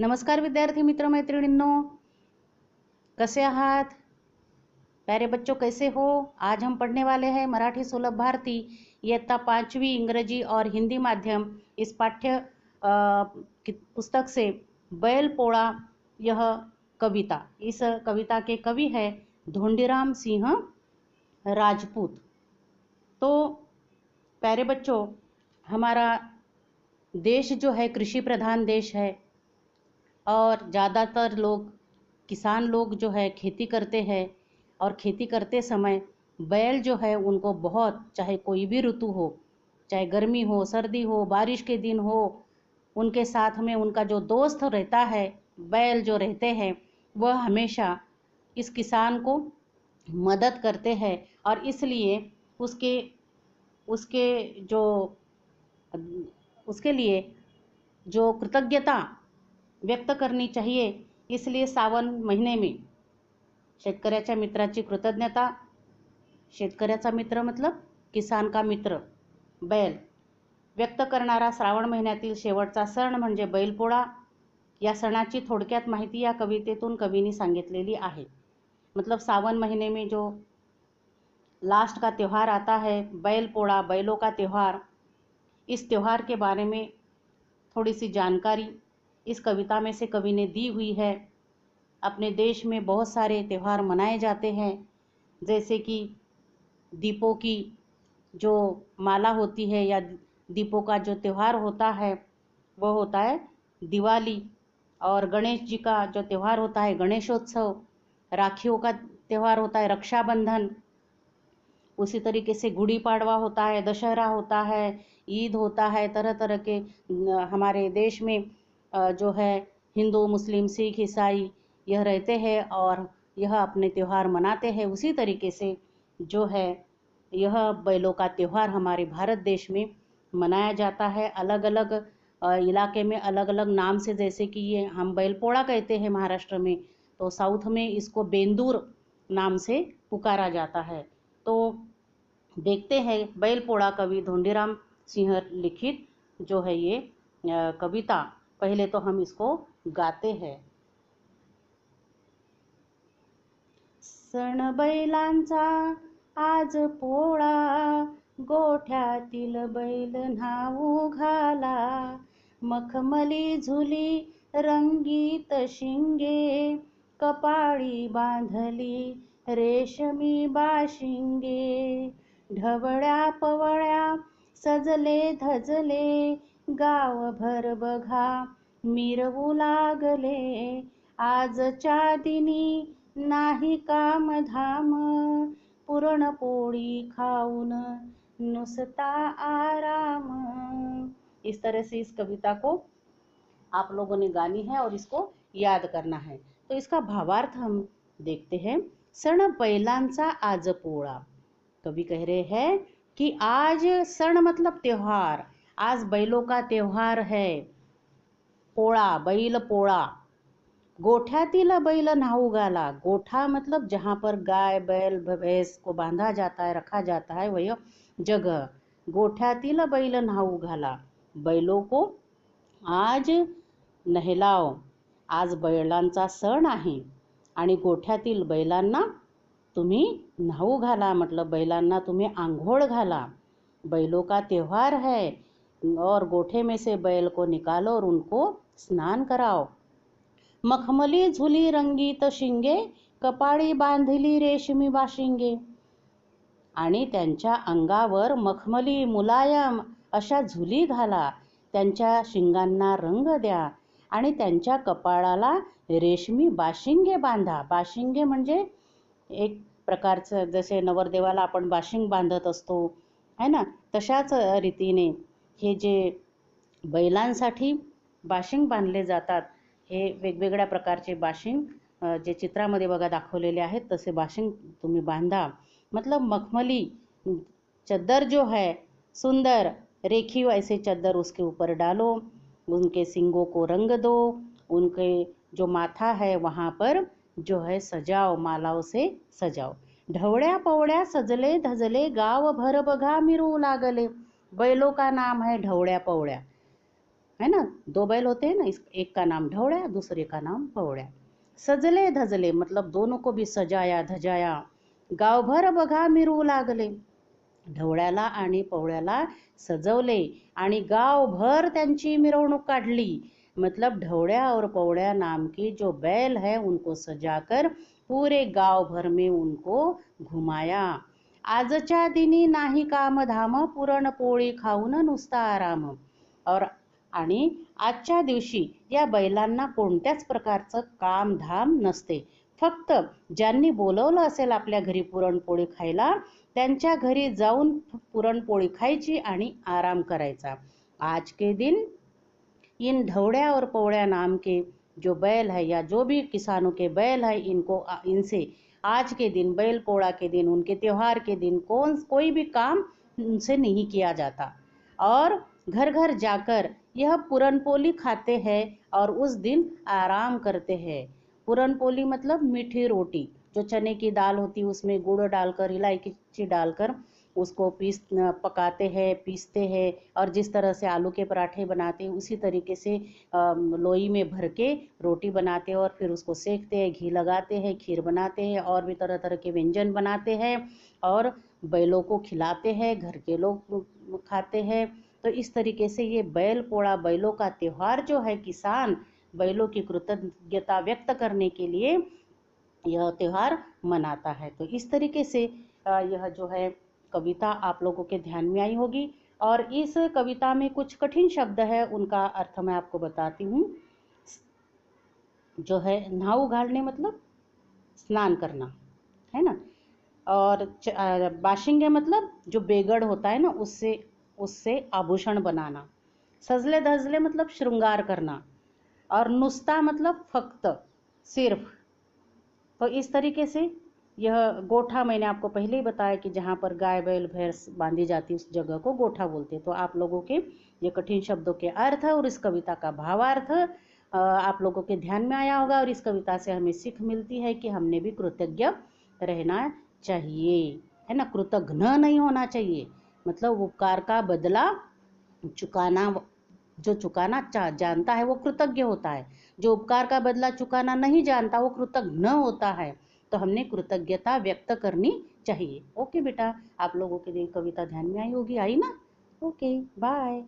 नमस्कार विद्यार्थी मित्र मैत्रिणींनो, कैसे आहात प्यारे बच्चों, कैसे हो। आज हम पढ़ने वाले हैं मराठी सुलभ भारती इयत्ता 5वीं इंग्रजी और हिंदी माध्यम इस पाठ्य पुस्तक से बैल पोड़ा यह कविता। इस कविता के कवि है धोंडीराम सिंह राजपूत। तो प्यारे बच्चों, हमारा देश जो है कृषि प्रधान देश है और ज़्यादातर लोग किसान लोग जो है खेती करते हैं और खेती करते समय बैल जो है उनको बहुत, चाहे कोई भी ऋतु हो, चाहे गर्मी हो, सर्दी हो, बारिश के दिन हो, उनके साथ में उनका जो दोस्त रहता है, बैल जो रहते हैं, वह हमेशा इस किसान को मदद करते हैं और इसलिए उसके उसके जो उसके लिए जो कृतज्ञता व्यक्त करनी चाहिए, इसलिए सावन महिने में शेतकऱ्याच्या मित्राची कृतज्ञता, शेतकऱ्याचा मित्र मतलब किसान का मित्र बैल, व्यक्त करणारा श्रावण महिन्यातील शेवटचा सण म्हणजे बैलपोळा। या सणाची थोडक्यात माहिती या कवितेतून कवींनी सांगितलेली आहे। मतलब सावन महीने में जो लास्ट का त्यौहार आता है बैलपोळा, बैलों का त्यौहार, इस त्यौहार के बारे में थोड़ी सी जानकारी इस कविता में से कवि ने दी हुई है। अपने देश में बहुत सारे त्यौहार मनाए जाते हैं, जैसे कि दीपों की जो माला होती है या दीपों का जो त्यौहार होता है वो होता है दिवाली, और गणेश जी का जो त्यौहार होता है गणेशोत्सव, राखियों का त्यौहार होता है रक्षाबंधन, उसी तरीके से गुड़ी पाड़वा होता है, दशहरा होता है, ईद होता है। तरह तरह के हमारे देश में जो है हिंदू, मुस्लिम, सिख, ईसाई यह रहते हैं और यह अपने त्यौहार मनाते हैं। उसी तरीके से जो है यह बैलों का त्यौहार हमारे भारत देश में मनाया जाता है। अलग अलग इलाके में अलग अलग नाम से, जैसे कि ये हम बैलपोड़ा कहते हैं महाराष्ट्र में, तो साउथ में इसको बेंदूर नाम से पुकारा जाता है। तो देखते हैं बैलपोड़ा कवि धोंडीराम सिंह लिखित जो है ये कविता। पहले तो हम इसको गाते हैं। सण बैलांचा आज पोळा, गोठ्यातील बैल न्हाऊ घाला, मखमली झुली रंगीत शिंगे, कपाळी बांधली रेशमी बाशिंगे, ढवळ्या पवळ्या सजले धजले, गावभर बघा मिरवू लागले, आजच्या दिनी नाही काम धाम, पुरणपोळी खाऊन नुसता आराम। इस तरह से इस कविता को आप लोगों ने गानी है और इसको याद करना है। तो इसका भावार्थ हम देखते हैं। सण बैलांचा आज पोळा, कवि कह रहे हैं कि आज सण मतलब त्योहार, आज बैलों का त्योहार है। पोळा, बैल पोळा, गोठ्यातील बैल न्हाऊ घाला, गोठा मतलब जहाँ पर गाय बैल भैंस को बांधा जाता है, रखा जाता है, वह जगह। गोठ्यातील बैल न्हाऊ घाला, बैलों को आज नहलाओ। आज बैलांचा सण आहे आणि गोठ्यातील बैलांना तुम्ही न्हाऊ घाला, मतलब बैलांना तुम्ही आंघोळ घाला। बैलों का त्यौहार है और गोठे में से बैल को निकालो और उनको स्नान कराओ। मखमली झुली रंगीत शिंगे, कपाळी बांधली रेशमी बाशिंगे, आणि त्यांच्या अंगावर मखमली मुलायम अशा झुली घाला, त्यांच्या शिंगांना रंग द्या आणि त्यांच्या कपाळाला रेशमी बाशिंगे बांधा। बाशिंगे म्हणजे एक प्रकारचं, जसे नवरदेवाला आपण बाशिंग बांधत असतो है ना, तशाच रीतीने हे जे बैलांसाठी बाशिंग बांधले जातात, हे वेगवेगळ्या प्रकारचे बाशिंग जे चित्रामध्ये बघा दाखवलेले आहेत तसे बाशिंग तुम्ही बांधा। मतलब मखमली चद्दर जो है, सुंदर रेखी ऐसे चद्दर उसके ऊपर डालो, उनके सींगों को रंग दो, उनके जो माथा है वहाँ पर जो है सजाओ, मालाओं से सजाओ। ढवळ्या पवळ्या सजले धजले, गाव भर बघा मिरू लागले, बैलों का नाम है ढवळ्या पवळ्या। है ना, दो बैल होते हैं ना, एक का नाम ढवळ्या, दूसरे का नाम पवळ्या. सजले धजले मतलब दोनों को भी सजाया धजाया. गावभर बघा मिरवू लागले. ढवळ्याला आणि पवळ्याला सजवले आणि गावभर त्यांची मिरवणूक काढली. मतलब ढवळ्या और पवळ्या नाम की जो बैल है उनको सजाकर पूरे गांव भर में उनको घुमाया. आजच्या दिनी नाही काम धाम, पुरणपोळी खाऊन नुसता आराम. और आणि आजच्या दिवशी या बैलांना कोणत्याच प्रकारचं काम धाम नसते. फक्त ज्यांनी बोलवलं असेल आपल्या घरी पुरणपोळी खायला त्यांच्या घरी जाऊन पुरणपोळी खायची आणि आराम करायचा. आज के दिन इन ढवड़िया और पौड़िया नाम के जो बैल है या जो भी किसानों के बैल है इनसे आज के दिन बैल पोड़ा के दिन उनके त्योहार के दिन कोई भी काम उनसे नहीं किया जाता. और घर घर जाकर यह पुरनपोली खाते हैं और उस दिन आराम करते हैं. पुरनपोली मतलब मीठी रोटी, जो चने की दाल होती है उसमें गुड़ डालकर इलायची डालकर उसको पकाते हैं, पीसते हैं और जिस तरह से आलू के पराठे बनाते हैं उसी तरीके से लोई में भर के रोटी बनाते हैं और फिर उसको सेकते हैं, घी लगाते हैं, खीर बनाते हैं और भी तरह तरह के व्यंजन बनाते हैं और बैलों को खिलाते हैं, घर के लोग खाते हैं. तो इस तरीके से ये बैल पोड़ा, बैलों का त्यौहार जो है, किसान बैलों की कृतज्ञता व्यक्त करने के लिए यह त्यौहार मनाता है. तो इस तरीके से यह जो है कविता आप लोगों के ध्यान में आई होगी. और इस कविता में कुछ कठिन शब्द है, उनका अर्थ मैं आपको बताती हूँ. जो है न्हाऊ घालने मतलब स्नान करना, है ना. और बाशिंगे मतलब जो बेगड़ होता है ना उससे आभूषण बनाना. सजले धजले मतलब श्रृंगार करना. और नुस्ता मतलब फक्त, सिर्फ. तो इस तरीके से यह गोठा मैंने आपको पहले ही बताया कि जहाँ पर गाय बैल भैंस बांधी जाती उस जगह को गोठा बोलते हैं. तो आप लोगों के ये कठिन शब्दों के अर्थ और इस कविता का भावार्थ आप लोगों के ध्यान में आया होगा. और इस कविता से हमें सीख मिलती है कि हमने भी कृतज्ञ रहना चाहिए, है ना. कृतघ्न नहीं होना चाहिए, मतलब उपकार का बदला चुकाना. जो चुकाना जानता है वो कृतज्ञ होता है, जो उपकार का बदला चुकाना नहीं जानता वो कृतघ्न होता है. तो हमने कृतज्ञता व्यक्त करनी चाहिए. ओके बेटा, आप लोगों के लिए कविता ध्यान में आई होगी, आई ना. Okay, bye.